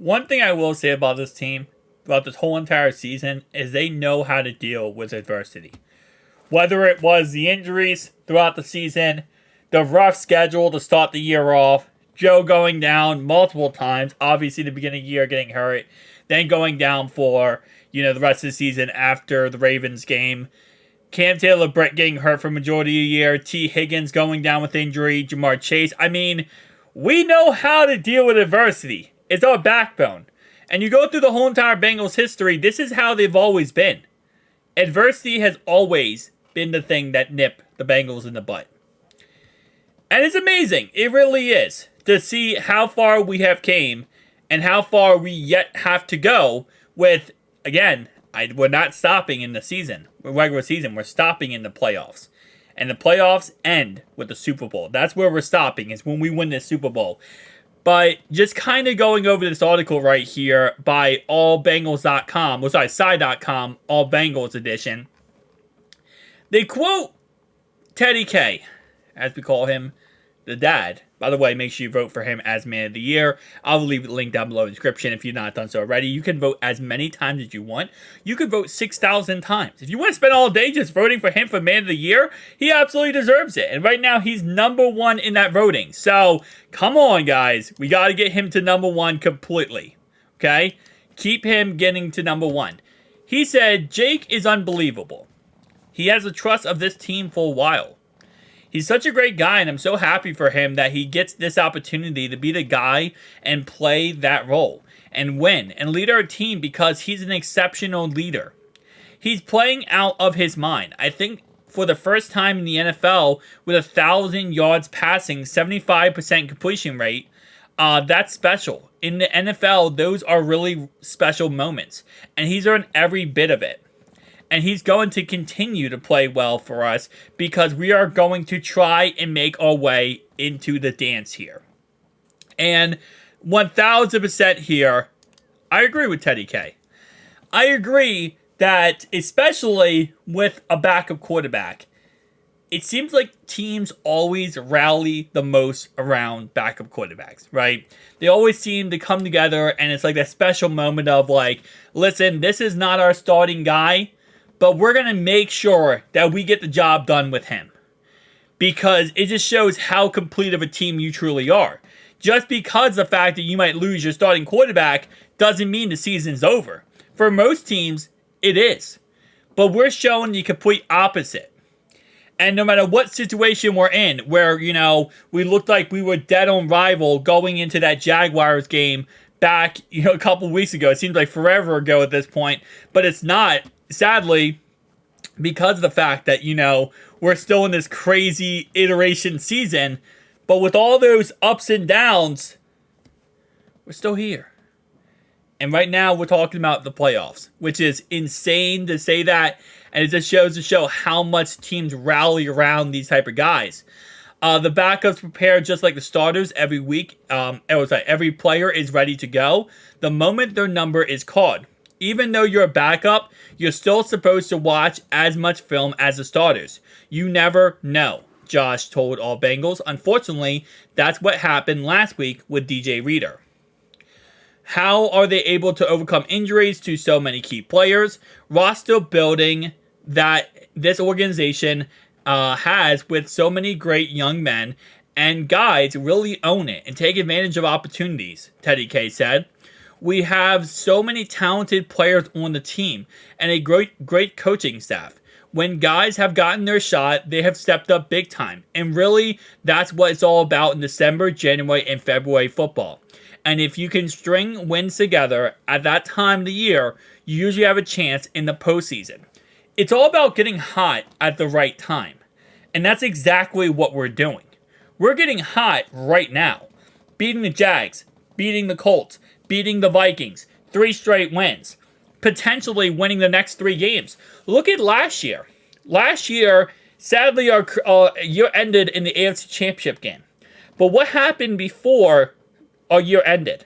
One thing I will say about this team, about this whole entire season, is they know how to deal with adversity. Whether it was the injuries throughout the season, the rough schedule to start the year off, Joe going down multiple times, obviously the beginning of the year getting hurt, then going down for, the rest of the season after the Ravens game. Cam Taylor-Britt getting hurt for majority of the year, T. Higgins going down with injury, Jamar Chase. I mean, we know how to deal with adversity. It's our backbone. And you go through the whole entire Bengals history, this is how they've always been. Adversity has always been the thing that nip the Bengals in the butt. And it's amazing. It really is. To see how far we have came and how far we yet have to go with, again, we're not stopping in the season. Regular season, we're stopping in the playoffs. And the playoffs end with the Super Bowl. That's where we're stopping, is when we win this Super Bowl. But just kind of going over this article right here by allbengals.com, side.com, All Bengals edition. They quote Teddy K, as we call him, the dad. By the way, make sure you vote for him as Man of the Year. I'll leave the link down below in the description if you've not done so already. You can vote as many times as you want. You can vote 6,000 times. If you want to spend all day just voting for him for Man of the Year, he absolutely deserves it. And right now, he's number one in that voting. So, come on, guys. We got to get him to number one completely. Okay? Keep him getting to number one. He said, Jake is unbelievable. He has the trust of this team for a while. He's such a great guy, and I'm so happy for him that he gets this opportunity to be the guy and play that role and win and lead our team because he's an exceptional leader. He's playing out of his mind. I think for the first time in the NFL with 1,000 yards passing, 75% completion rate, that's special. In the NFL, those are really special moments, and he's earned every bit of it. And he's going to continue to play well for us because we are going to try and make our way into the dance here. And 1,000% here, I agree with Teddy K. I agree that, especially with a backup quarterback, it seems like teams always rally the most around backup quarterbacks, right? They always seem to come together, and it's like that special moment of like, listen, this is not our starting guy, but we're going to make sure that we get the job done with him. Because it just shows how complete of a team you truly are. Just because the fact that you might lose your starting quarterback doesn't mean the season's over. For most teams, it is. But we're showing the complete opposite. And no matter what situation we're in, where, we looked like we were dead on arrival going into that Jaguars game back, a couple weeks ago. It seems like forever ago at this point, but it's not. Sadly, because of the fact that, we're still in this crazy iteration season, but with all those ups and downs, we're still here. And right now, we're talking about the playoffs, which is insane to say that, and it just shows to show how much teams rally around these type of guys. The backups prepare just like the starters every week. Every player is ready to go the moment their number is called. Even though you're a backup, you're still supposed to watch as much film as the starters. You never know, Josh told All Bengals. Unfortunately, that's what happened last week with DJ Reader. How are they able to overcome injuries to so many key players? Roster building that this organization has with so many great young men and guys really own it and take advantage of opportunities, Teddy K said. We have so many talented players on the team and a great coaching staff. When guys have gotten their shot, they have stepped up big time. And really, that's what it's all about in December, January, and February football. And if you can string wins together at that time of the year, you usually have a chance in the postseason. It's all about getting hot at the right time. And that's exactly what we're doing. We're getting hot right now. Beating the Jags, beating the Colts, beating the Vikings, 3 straight wins, potentially winning the next 3 games. Look at last year. Last year, sadly, our year ended in the AFC Championship game. But what happened before our year ended?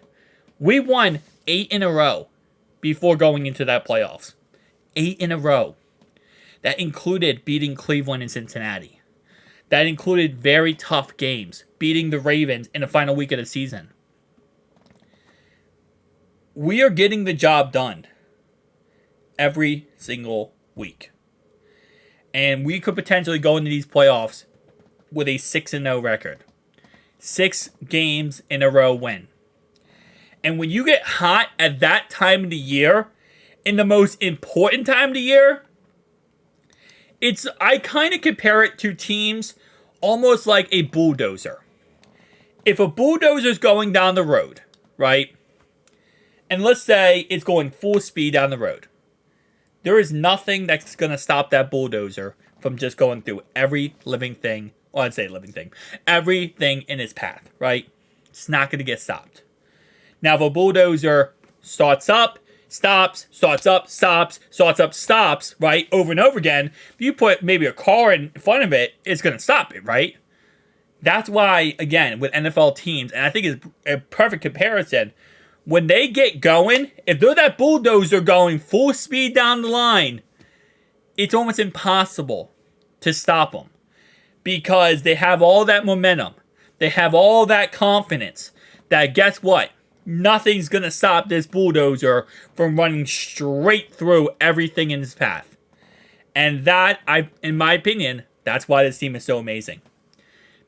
We won 8 in a row before going into that playoffs. 8 in a row. That included beating Cleveland and Cincinnati. That included very tough games, beating the Ravens in the final week of the season. we are getting the job done every single week. And we could potentially go into these playoffs with a 6-0 record. 6 games in a row win. And when you get hot at that time of the year, in the most important time of the year, I kind of compare it to teams almost like a bulldozer. If a bulldozer's going down the road, right? And let's say it's going full speed down the road. There is nothing that's going to stop that bulldozer from just going through every living thing. Well, I'd say living thing. Everything in its path, right? It's not going to get stopped. Now, if a bulldozer starts up, stops, starts up, stops, starts up, stops, right? Over and over again, if you put maybe a car in front of it, it's going to stop it, right? That's why, again, with NFL teams, and I think it's a perfect comparison, when they get going, if they're that bulldozer going full speed down the line, it's almost impossible to stop them because they have all that momentum. They have all that confidence that guess what? Nothing's going to stop this bulldozer from running straight through everything in his path. And that, in my opinion, that's why this team is so amazing.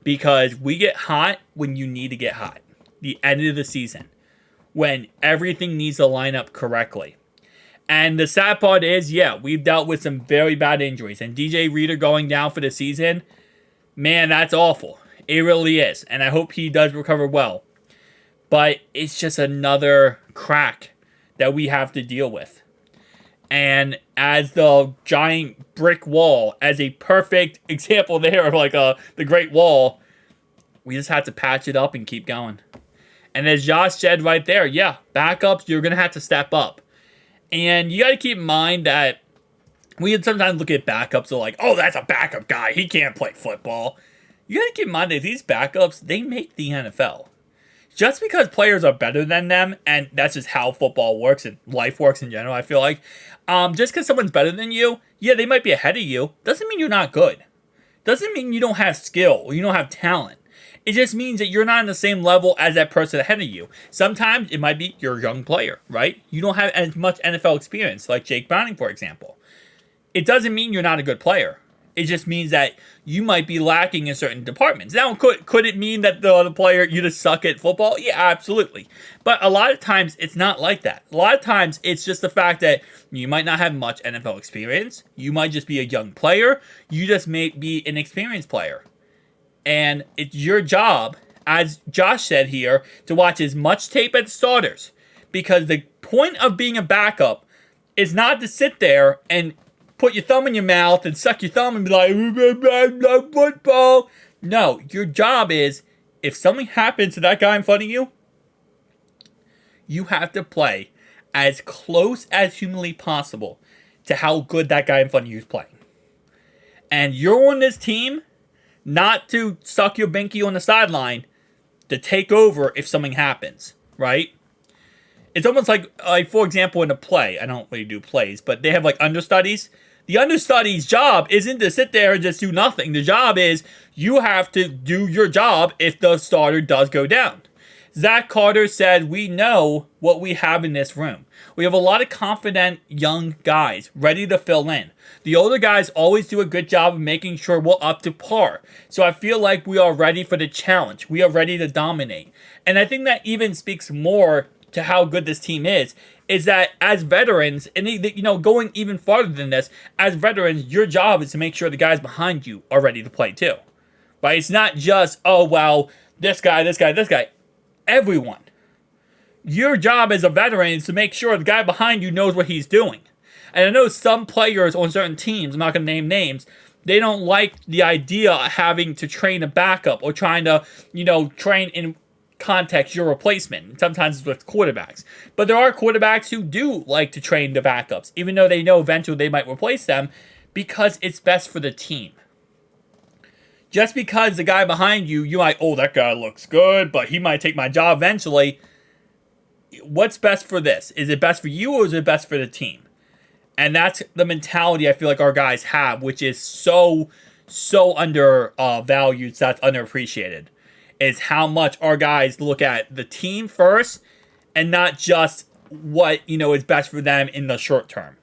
Because we get hot when you need to get hot. The end of the season. When everything needs to line up correctly. And the sad part is, yeah, we've dealt with some very bad injuries. And DJ Reader going down for the season, man, that's awful. It really is. And I hope he does recover well. But it's just another crack that we have to deal with. And as the giant brick wall, as a perfect example there of like the Great Wall, we just have to patch it up and keep going. And as Josh said right there, yeah, backups, you're going to have to step up. And you got to keep in mind that we can sometimes look at backups and like, oh, that's a backup guy. He can't play football. You got to keep in mind that these backups, they make the NFL. Just because players are better than them, and that's just how football works and life works in general, I feel like. Just because someone's better than you, yeah, they might be ahead of you, doesn't mean you're not good. Doesn't mean you don't have skill or you don't have talent. It just means that you're not on the same level as that person ahead of you. Sometimes it might be you're a young player, right? You don't have as much NFL experience, like Jake Browning, for example. It doesn't mean you're not a good player. It just means that you might be lacking in certain departments. Now, could it mean that the other player, you just suck at football? Yeah, absolutely. But a lot of times, it's not like that. A lot of times, it's just the fact that you might not have much NFL experience. You might just be a young player. You just may be an experienced player. And it's your job, as Josh said here, to watch as much tape as starters. Because the point of being a backup is not to sit there and put your thumb in your mouth and suck your thumb and be like, football. No, your job is, if something happens to that guy in front of you, you have to play as close as humanly possible to how good that guy in front of you is playing. And you're on this team not to suck your binky on the sideline, to take over if something happens, right? It's almost like for example, in a play, I don't really do plays, but they have like understudies. The understudy's job isn't to sit there and just do nothing. The job is you have to do your job if the starter does go down. Zach Carter said, we know what we have in this room. We have a lot of confident young guys ready to fill in. The older guys always do a good job of making sure we're up to par. So I feel like we are ready for the challenge. We are ready to dominate. And I think that even speaks more to how good this team is that as veterans, and going even farther than this, as veterans, your job is to make sure the guys behind you are ready to play too. Right? It's not just, oh, well, this guy. Everyone. Your job as a veteran is to make sure the guy behind you knows what he's doing. And I know some players on certain teams, I'm not going to name names, they don't like the idea of having to train a backup or trying to, train in context your replacement. Sometimes it's with quarterbacks. But there are quarterbacks who do like to train the backups, even though they know eventually they might replace them, because it's best for the team. Just because the guy behind you, you might, oh, that guy looks good, but he might take my job eventually. What's best for this? Is it best for you or is it best for the team? And that's the mentality I feel like our guys have, which is so undervalued, so that's underappreciated. Is how much our guys look at the team first and not just what, is best for them in the short term.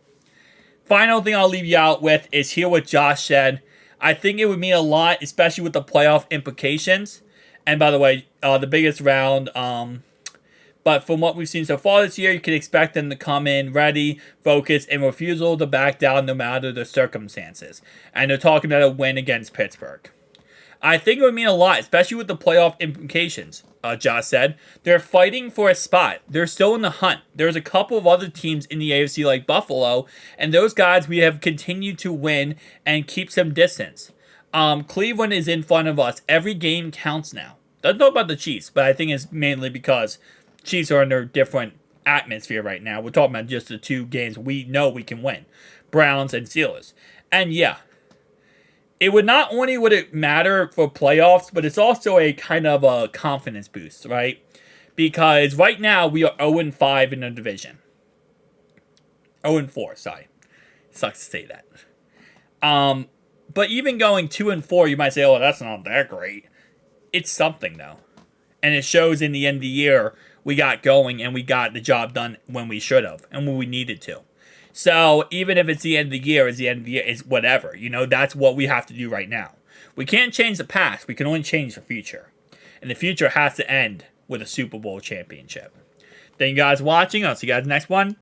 Final thing I'll leave you out with is hear what Josh said. I think it would mean a lot, especially with the playoff implications. And by the way, the biggest round, but from what we've seen so far this year, you can expect them to come in ready, focused, and refusal to back down no matter the circumstances. And they're talking about a win against Pittsburgh. I think it would mean a lot, especially with the playoff implications, Josh said. They're fighting for a spot. They're still in the hunt. There's a couple of other teams in the AFC like Buffalo, and those guys we have continued to win and keep some distance. Cleveland is in front of us. Every game counts now. Doesn't know about the Chiefs, but I think it's mainly because Chiefs are under a different atmosphere right now. We're talking about just the two games we know we can win. Browns and Steelers. And yeah, it would not only would it matter for playoffs, but it's also a kind of a confidence boost, right? Because right now we are 0-5 in the division. 0-4, sorry. Sucks to say that. But even going 2-4, you might say, oh, that's not that great. It's something, though. And it shows in the end of the year we got going and we got the job done when we should have and when we needed to. So even if it's the end of the year, it's whatever. That's what we have to do right now. We can't change the past. We can only change the future. And the future has to end with a Super Bowl championship. Thank you guys for watching. I'll see you guys next one.